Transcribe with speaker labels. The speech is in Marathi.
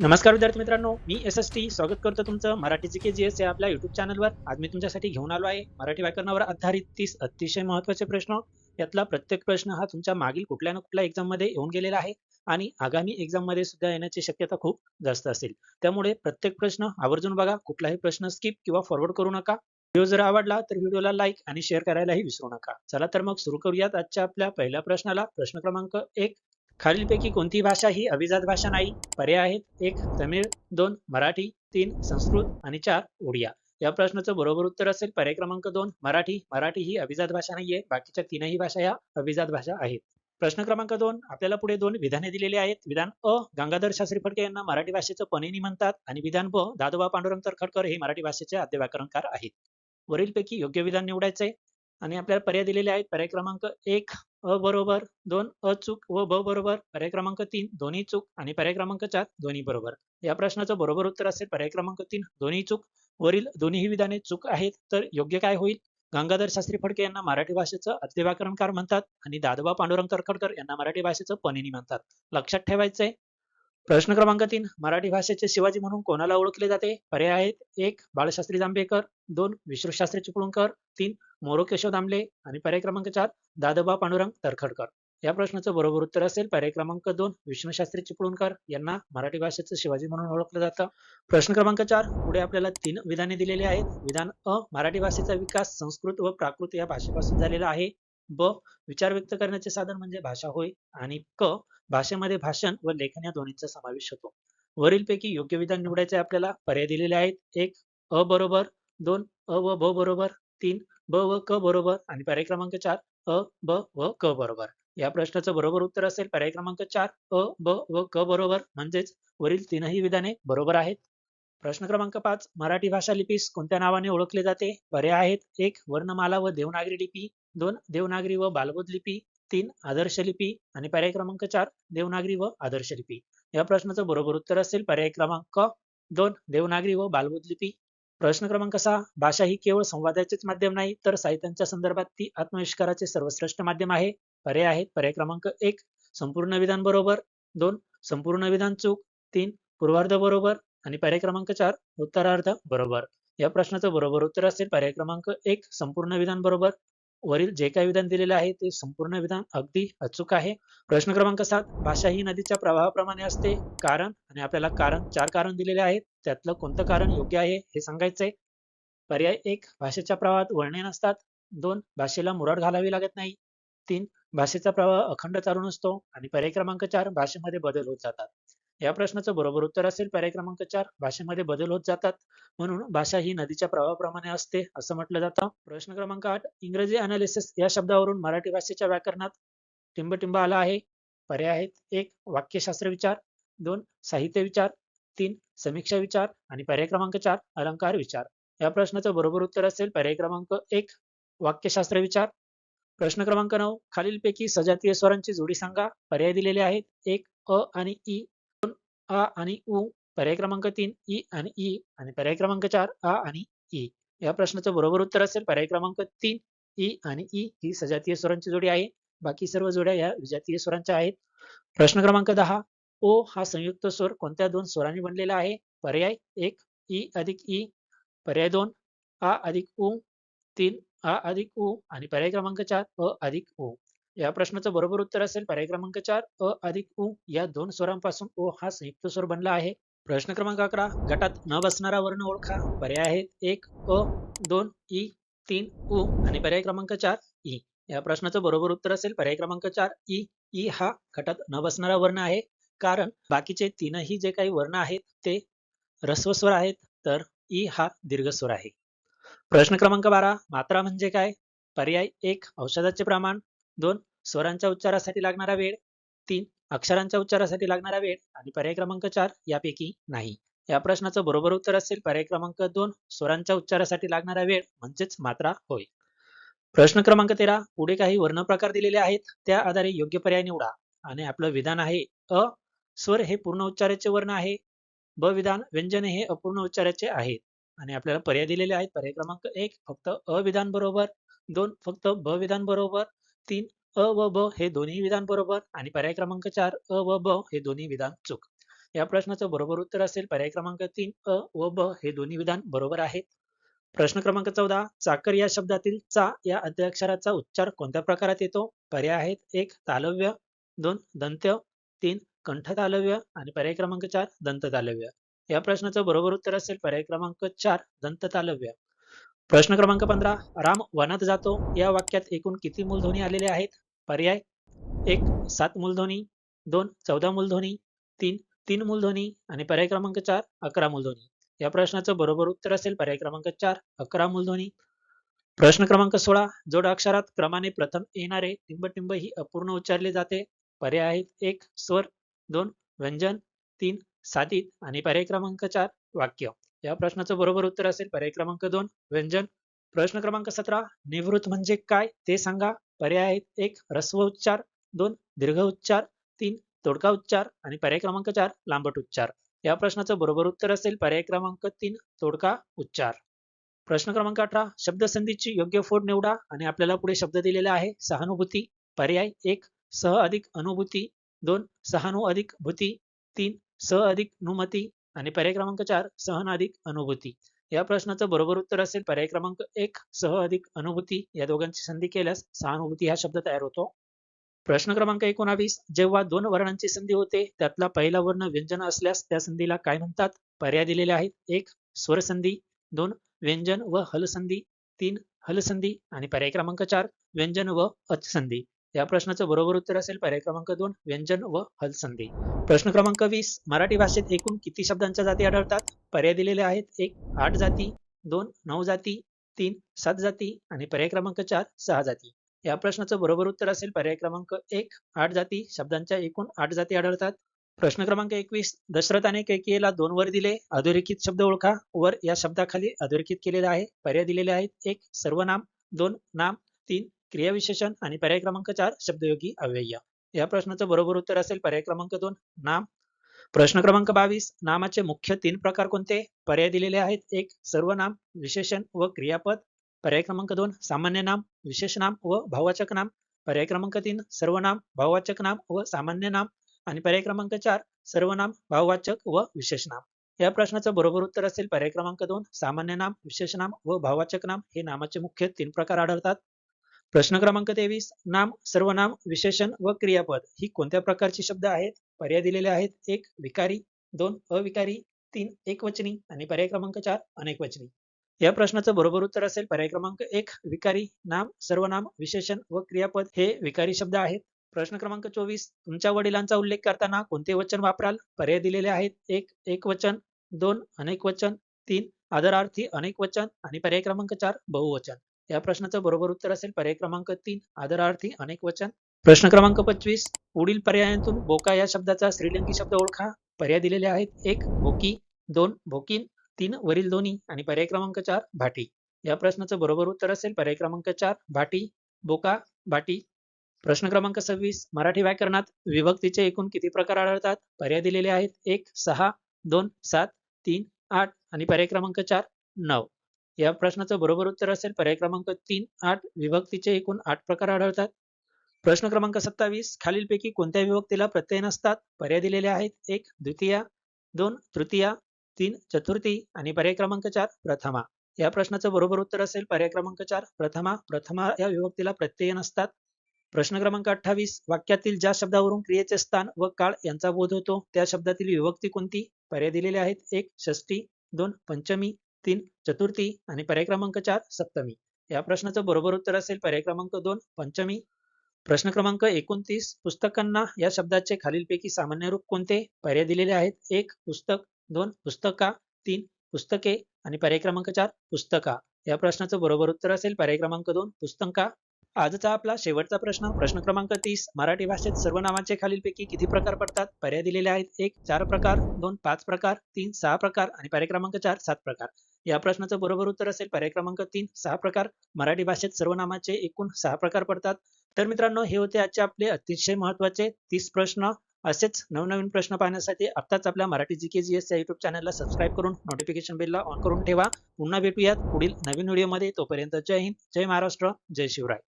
Speaker 1: नमस्कार विद्यार्थी मित्रांनो, मी एस.एस.टी. स्वागत करतो तुमचं मराठी जी.के.जी.एस या आपल्या YouTube चॅनलवर. आज मी तुमच्यासाठी घेऊन आलो आहे मराठी व्याकरणावर आधारित 30 अतिशय महत्त्वाचे प्रश्न. यातला प्रत्येक प्रश्न हा तुमच्या मागील कुठल्या ना कुठल्या एक्झाममध्ये येऊन गेलेला आहे आणि आगामी एक्झाममध्ये सुद्धा येण्याची शक्यता खूप जास्त असेल. त्यामुळे प्रत्येक प्रश्न आवर्जून बघा, कुठलाही प्रश्न स्किप किंवा फॉरवर्ड करू नका. व्हिडिओ जर आवडला तर व्हिडिओला लाईक आणि शेअर करायलाही विसरू नका. चला तर मग सुरू करूयात आजच्या आपल्या पहिल्या प्रश्नाला. प्रश्न क्रमांक 1. खालीलपैकी कोणती भाषा ही अभिजात भाषा नाही? पर्याय आहेत: 1. तमिळ, 2. मराठी, 3. संस्कृत आणि 4. ओडिया. या प्रश्नाचं बरोबर उत्तर असेल पर्याय क्रमांक 2. मराठी. मराठी ही अभिजात भाषा नाहीये. बाकीच्या तीनही भाषा या अभिजात भाषा आहेत. प्रश्न क्रमांक 2. आपल्याला पुढे 2 विधाने दिलेली आहेत. विधान अ. गंगाधर शास्त्री फडके यांना मराठी भाषेचं पणिनी म्हणतात. आणि विधान ब. दादोबा पांडुरंग तरखडकर हे मराठी भाषेचे आद्य व्याकरणकार आहेत. वरीलपैकी योग्य विधान निवडायचे आणि आपल्याला पर्याय दिलेले आहेत. पर्याय क्रमांक 1 अ बरोबर, 2 अचूक व ब बरोबर, पर्याय क्रमांक 3 दोन्ही चूक आणि पर्याय क्रमांक 4 दोन्ही बरोबर. या प्रश्नाचं बरोबर उत्तर असेल पर्याय क्रमांक 3 दोन्ही चूक. वरील दोन्ही विधाने चूक आहेत, तर योग्य काय होईल? गंगाधर शास्त्री फडके यांना मराठी भाषेचं आद्य व्याकरणकार म्हणतात आणि दादोबा पांडुरंग तरखडकर यांना मराठी भाषेचं पणिनी म्हणतात. लक्षात ठेवायचंय. प्रश्न क्रमांक 3. मराठी भाषेचे शिवाजी म्हणून कोणाला ओळखले जाते? पर्याय आहेत: 1. बाळशास्त्री जांभेकर, 2. विष्णुशास्त्री चिपळूणकर, 3. मोरो केशव दामले आणि पर्याय क्रमांक 4. दादोबा पांडुरंग तरखडकर. या प्रश्नाचं बरोबर उत्तर असेल पर्याय क्रमांक 2. विष्णुशास्त्री चिपळूणकर यांना मराठी भाषेचं शिवाजी म्हणून ओळखलं जातं. प्रश्न क्रमांक 4. पुढे आपल्याला 3 विधाने दिलेली आहेत. विधान अ. मराठी भाषेचा विकास संस्कृत व प्राकृत या भाषेपासून झालेला आहे. ब. विचार व्यक्त करण्याचे साधन म्हणजे भाषा होय. आणि क. भाषेमध्ये भाषण व लेखन या दोन्हींचा समावेश होतो. वरीलपैकी योग्य विधान निवडायचे आपल्याला. पर्याय दिलेले आहेत: 1. अ बरोबर, 2. अ व ब बरोबर, 3. ब व क बरोबर आणि पर्याय क्रमांक 4. अ, ब व क बरोबर. या प्रश्नाचं बरोबर उत्तर असेल पर्याय क्रमांक 4. अ, ब व क बरोबर, म्हणजेच वरील तीनही विधाने बरोबर आहेत. प्रश्न क्रमांक 5. मराठी भाषा लिपीस कोणत्या नावाने ओळखले जाते? पर्याय आहेत: 1. वर्णमाला व देवनागरी लिपी, 2. देवनागरी व बालबोध लिपी, 3. आदर्श लिपी आणि पर्याय क्रमांक 4. देवनागरी व आदर्श लिपी. या प्रश्नाचं बरोबर उत्तर असेल पर्याय क्रमांक 2. देवनागरी व बालबोध लिपी. प्रश्न क्रमांक 6. भाषा ही केवळ संवादाचेच माध्यम नाही, तर साहित्यांच्या संदर्भात ती आत्मविष्काराचे सर्वश्रेष्ठ माध्यम आहे. पर्याय आहेत: पर्याय क्रमांक 1. संपूर्ण विधान बरोबर, 2. संपूर्ण विधान चूक, 3. पूर्वार्ध बरोबर आणि पर्याय क्रमांक 4. उत्तरार्ध बरोबर. या प्रश्नाचं बरोबर उत्तर असेल पर्याय क्रमांक 1. संपूर्ण विधान बरोबर. वरील जे काही विधान दिलेले आहे ते संपूर्ण विधान अगदी अचूक आहे. प्रश्न क्रमांक 7. भाषा ही नदीच्या प्रवाहाप्रमाणे असते. कारण आणि आपल्याला 4 कारण दिलेले आहेत. त्यातलं कोणतं कारण योग्य आहे हे सांगायचंय. पर्याय 1. भाषेच्या प्रवाहात वळणे नसतात. 2. भाषेला मुरड घालावी लागत नाही. 3. भाषेचा प्रवाह अखंड चालू नसतो आणि पर्याय क्रमांक 4. भाषेमध्ये बदल होत जातात. या प्रश्नाचं बरोबर उत्तर असेल पर्याय क्रमांक 4. भाषेमध्ये बदल होत जातात, म्हणून भाषा ही नदीच्या प्रवाहाप्रमाणे असते असं म्हटलं जातं. प्रश्न क्रमांक 8. इंग्रजी अनालिसिस या शब्दावरून मराठी भाषेच्या व्याकरणात टिंबटिंब आला आहे. पर्याय आहेत: 1. वाक्यशास्त्र विचार, 2. साहित्य विचार, 3. समीक्षा विचार आणि पर्याय क्रमांक 4. अलंकार विचार. या प्रश्नाचं बरोबर उत्तर असेल पर्याय क्रमांक 1. वाक्यशास्त्र विचार. प्रश्न क्रमांक 9. खालीलपैकी सजातीय स्वरांची जोडी सांगा. पर्याय दिलेले आहेत: 1. अ आणि ई, आ आणि उ, पर्याय क्रमांक 3. ई आणि ई आणि पर्याय क्रमांक 4. आ आणि ई. या प्रश्नाचं बरोबर उत्तर असेल पर्याय क्रमांक 3. ई आणि ई ही सजातीय स्वरांची जोडी आहे. बाकी सर्व जोड्या या विजातीय स्वरांच्या आहेत. प्रश्न क्रमांक 10. ओ हा संयुक्त स्वर कोणत्या 2 स्वरांनी बनलेला आहे? पर्याय 1. ई अधिक ई, पर्याय 2. आ अधिक उ, 3. आ अधिक उ आणि पर्याय क्रमांक 4. अ अधिक उ. या प्रश्नाचं बरोबर उत्तर असेल पर्याय क्रमांक 4. अ अधिक उ या 2 स्वरांपासून ओ हा संयुक्त स्वर बनला आहे. प्रश्न क्रमांक 11. गटात न बसणारा वर्ण ओळखा. पर्याय आहेत: 1. अ, 2. ई, 3. उ आणि पर्याय क्रमांक 4. ई. या प्रश्नाचं बरोबर उत्तर असेल पर्याय क्रमांक 4. ई. ई हा गटात न बसणारा वर्ण आहे, कारण बाकीचे तीनही जे काही वर्ण आहेत ते ऱ्हस्व स्वर आहेत, तर ई हा दीर्घ स्वर आहे. प्रश्न क्रमांक 12. मात्रा म्हणजे काय? पर्याय 1. औषधाचे प्रमाण, 2. स्वरांच्या उच्चारासाठी लागणारा वेळ, 3. अक्षरांच्या उच्चारासाठी लागणारा वेळ आणि पर्याय क्रमांक 4. यापैकी नाही. या प्रश्नाचं बरोबर उत्तर असेल पर्याय क्रमांक 2. स्वरांच्या उच्चारासाठी लागणारा वेळ म्हणजेच मात्रा होय. प्रश्न क्रमांक 13. पुढे काही वर्ण प्रकार दिलेले आहेत. त्या आधारे योग्य पर्याय निवडा आणि आपलं विधान आहे: अ. स्वर हे पूर्ण उच्चाराचे वर्ण आहे. ब. विधान व्यंजने हे अपूर्ण उच्चाराचे आहेत आणि आपल्याला पर्याय दिलेले आहेत. पर्याय क्रमांक 1. फक्त अ विधान बरोबर, 2. फक्त ब विधान बरोबर, 3. अ व ब हे दोन्ही विधान बरोबर आणि पर्याय क्रमांक 4. अ व ब हे दोन्ही विधान चूक. या प्रश्नाचं बरोबर उत्तर असेल पर्याय क्रमांक 3 अ व ब हे दोन्ही विधान बरोबर आहेत. प्रश्न क्रमांक 14 चाकर या शब्दातील चा या अद्याक्षराचा उच्चार कोणत्या प्रकारात येतो? पर्याय आहेत 1 तालव्य, 2 दंत्य, 3 कंठ तालव्य आणि पर्याय क्रमांक 4 दंत तालव्य. या प्रश्नाचं बरोबर उत्तर असेल पर्याय क्रमांक 4 दंत तालव्य. प्रश्न क्रमांक 15 राम वनात जातो या वाक्यात एकूण किती मूलध्वनी आलेले आहेत? पर्याय 1 7 मूलध्वनी, 2 14 मूलध्वनी, 3 3 मूलध्वनी आणि पर्याय क्रमांक 4 11 मूलध्वनी. या प्रश्नाचं बरोबर उत्तर असेल पर्याय क्रमांक 4 11 मूलध्वनी. प्रश्न क्रमांक 16 जोड अक्षरात क्रमाने प्रथम येणारे टिंब ही अपूर्ण उच्चारले जाते. पर्याय आहेत 1 स्वर, 2 व्यंजन, 3 साधित आणि पर्याय क्रमांक 4 वाक्य. या प्रश्नाचं बरोबर उत्तर असेल पर्याय क्रमांक 2 व्यंजन. प्रश्न क्रमांक 17 निवृत्त म्हणजे काय ते सांगा. पर्याय आहेत 1 ऱ्हस्व उच्चार, 2 दीर्घ उच्चार, 3 तोडका उच्चार आणि पर्याय क्रमांक 4 लांबट उच्चार. या प्रश्नाचं बरोबर उत्तर असेल पर्याय क्रमांक 3 तोडका उच्चार. प्रश्न क्रमांक 18 शब्दसंधीची योग्य फोड निवडा आणि आपल्याला पुढे शब्द दिलेला आहे सहानुभूती. पर्याय 1 सह अधिक अनुभूती, 2 सहानु अधिक भूती, 3 सह अधिक नुमती आणि पर्याय क्रमांक 4 सहन अधिक अनुभूती. या प्रश्नाचं बरोबर उत्तर असेल पर्याय क्रमांक 1 सह अधिक अनुभूती. या दोघांची संधी केल्यास सहानुभूती हा शब्द तयार होतो. प्रश्न क्रमांक 19 जेव्हा दोन वर्णांची संधी होते त्यातला पहिला वर्ण व्यंजन असल्यास त्या संधीला काय म्हणतात? पर्याय दिलेले आहेत 1 स्वरसंधी, 2 व्यंजन व हलसंधी, 3 हलसंधी आणि पर्याय क्रमांक 4 व्यंजन व अचसंधी. या प्रश्नाचं बरोबर उत्तर असेल पर्याय क्रमांक 2 व्यंजन व हलसंधी. प्रश्न क्रमांक 20 मराठी भाषेत एकूण किती शब्दांच्या जाती आढळतात? पर्याय दिलेले आहेत 1 8 जाती, 2 9 जाती, 3 7 जाती आणि पर्याय क्रमांक 4 6 जाती. या प्रश्नाचं बरोबर उत्तर असेल पर्याय क्रमांक 1 8 जाती शब्दांच्या एकूण 8 जाती आढळतात. प्रश्न क्रमांक 21 दशरथाने कैकेयीला 2 वर दिले. अधोरेखित शब्द ओळखा. वर या शब्दाखाली अधोरेखित केलेले आहे. पर्याय दिलेले आहेत 1 सर्वनाम, 2 नाम, 3 क्रियाविशेषण आणि पर्याय क्रमांक 4 शब्दयोगी अव्यय. या प्रश्नाचं बरोबर उत्तर असेल पर्याय क्रमांक 2 नाम. प्रश्न क्रमांक 22 नामाचे मुख्य 3 प्रकार कोणते? पर्याय दिलेले आहेत 1 सर्वनाम, विशेषण व क्रियापद, पर्याय क्रमांक 2 सामान्य नाम, विशेष नाम व भाववाचक नाम, पर्याय क्रमांक 3 सर्वनाम, भाववाचक नाम व सामान्य नाम आणि पर्याय क्रमांक 4 सर्वनाम, भाववाचक व विशेष नाम. या प्रश्नाचं बरोबर उत्तर असेल पर्याय क्रमांक 2 सामान्य नाम, विशेष नाम व भाववाचक नाम हे नामाचे मुख्य 3 प्रकार आढळतात. प्रश्न क्रमांक 23 नाम, सर्वनाम, विशेषण व क्रियापद ही कोणत्या प्रकारची शब्द आहेत? पर्याय दिलेले आहेत 1 विकारी, 2 अविकारी, 3 एकवचनी आणि पर्याय क्रमांक 4 अनेकवचनी. या प्रश्नाचं बरोबर उत्तर असेल पर्याय क्रमांक 1 विकारी. नाम, सर्वनाम, विशेषण व क्रियापद हे विकारी शब्द आहेत. प्रश्न क्रमांक 24 तुमच्या वडिलांचा उल्लेख करताना कोणते वचन वापराल? पर्याय दिलेले आहेत 1 एकवचन, 2 अनेकवचन, 3 आदरार्थी अनेकवचन आणि पर्याय क्रमांक 4 बहुवचन. या प्रश्नाचं बरोबर उत्तर असेल पर्याय क्रमांक 3 आदरार्थी अनेकवचन. प्रश्न क्रमांक 25 पुढील पर्यायांतून बोका या शब्दाचा स्त्रीलिंगी शब्द ओळखा. पर्याय दिलेले आहेत 1 बोकी, 2 भोकीन, 3 वरील दोन्ही आणि पर्याय क्रमांक 4 भाटी. या प्रश्नाचं बरोबर उत्तर असेल पर्याय क्रमांक 4 भाटी, बोका, भाटी. प्रश्न क्रमांक 26 मराठी व्याकरणात विभक्तीचे एकूण किती प्रकार आढळतात? पर्याय दिलेले आहेत 1 6, 2 7, 3 8 आणि पर्याय क्रमांक 4 9. या प्रश्नाचं बरोबर उत्तर असेल पर्याय क्रमांक 3 8 विभक्तीचे एकूण 8 प्रकार आढळतात. प्रश्न क्रमांक 27 खालीलपैकी कोणत्या विभक्तीला प्रत्यय नसतात? पर्याय दिलेले आहेत 1 द्वितीया, 2 तृतीया, 3 चतुर्थी आणि पर्याय क्रमांक 4 प्रथमा. या प्रश्नाचं बरोबर उत्तर असेल पर्याय क्रमांक 4 प्रथमा. प्रथमा या विभक्तीला प्रत्यय नसतात. प्रश्न क्रमांक 28 वाक्यातील ज्या शब्दावरून क्रियेचे स्थान व काळ यांचा बोध होतो त्या शब्दातील विभक्ती कोणती? पर्याय दिलेले आहेत 1 षष्ठी, 2 पंचमी, 3 चतुर्थी आणि पर्याय क्रमांक 4 सप्तमी. या प्रश्नाचं बरोबर उत्तर असेल पर्याय क्रमांक 2 पंचमी. प्रश्न क्रमांक 29 पुस्तकांना या शब्दाचे खालीलपैकी सामान्य रूप कोणते? पर्याय दिलेले आहेत 1 पुस्तक, 2 पुस्तका, 3 पुस्तके आणि पर्याय क्रमांक 4 पुस्तका. या प्रश्नाचं बरोबर उत्तर असेल पर्याय क्रमांक 2 पुस्तका. आजचा आपला शेवटचा प्रश्न क्रमांक 30 मराठी भाषेत सर्वनामाचे खालीलपैकी किती प्रकार पडतात? पर्याय दिलेले आहेत 1 4 प्रकार, 2 5 प्रकार, 3 6 प्रकार आणि पर्याय क्रमांक 4 7 प्रकार. या प्रश्नाचं बरोबर उत्तर असेल पर्याय क्रमांक 3 6 प्रकार. मराठी भाषेत सर्वनामाचे एकूण 6 प्रकार पडतात. तर मित्रांनो हे होते आजचे आपले अतिशय महत्त्वाचे 30 प्रश्न. असेच नवनवीन प्रश्न पाहण्यासाठी आत्ताच आपल्या मराठी GKGS या YouTube चॅनलला सबस्क्राईब करून नोटिफिकेशन बेलला ऑन करून ठेवा. पुन्हा भेटूयात पुढील नवीन व्हिडिओमध्ये. तोपर्यंत जय हिंद, जय महाराष्ट्र, जय शिवराय.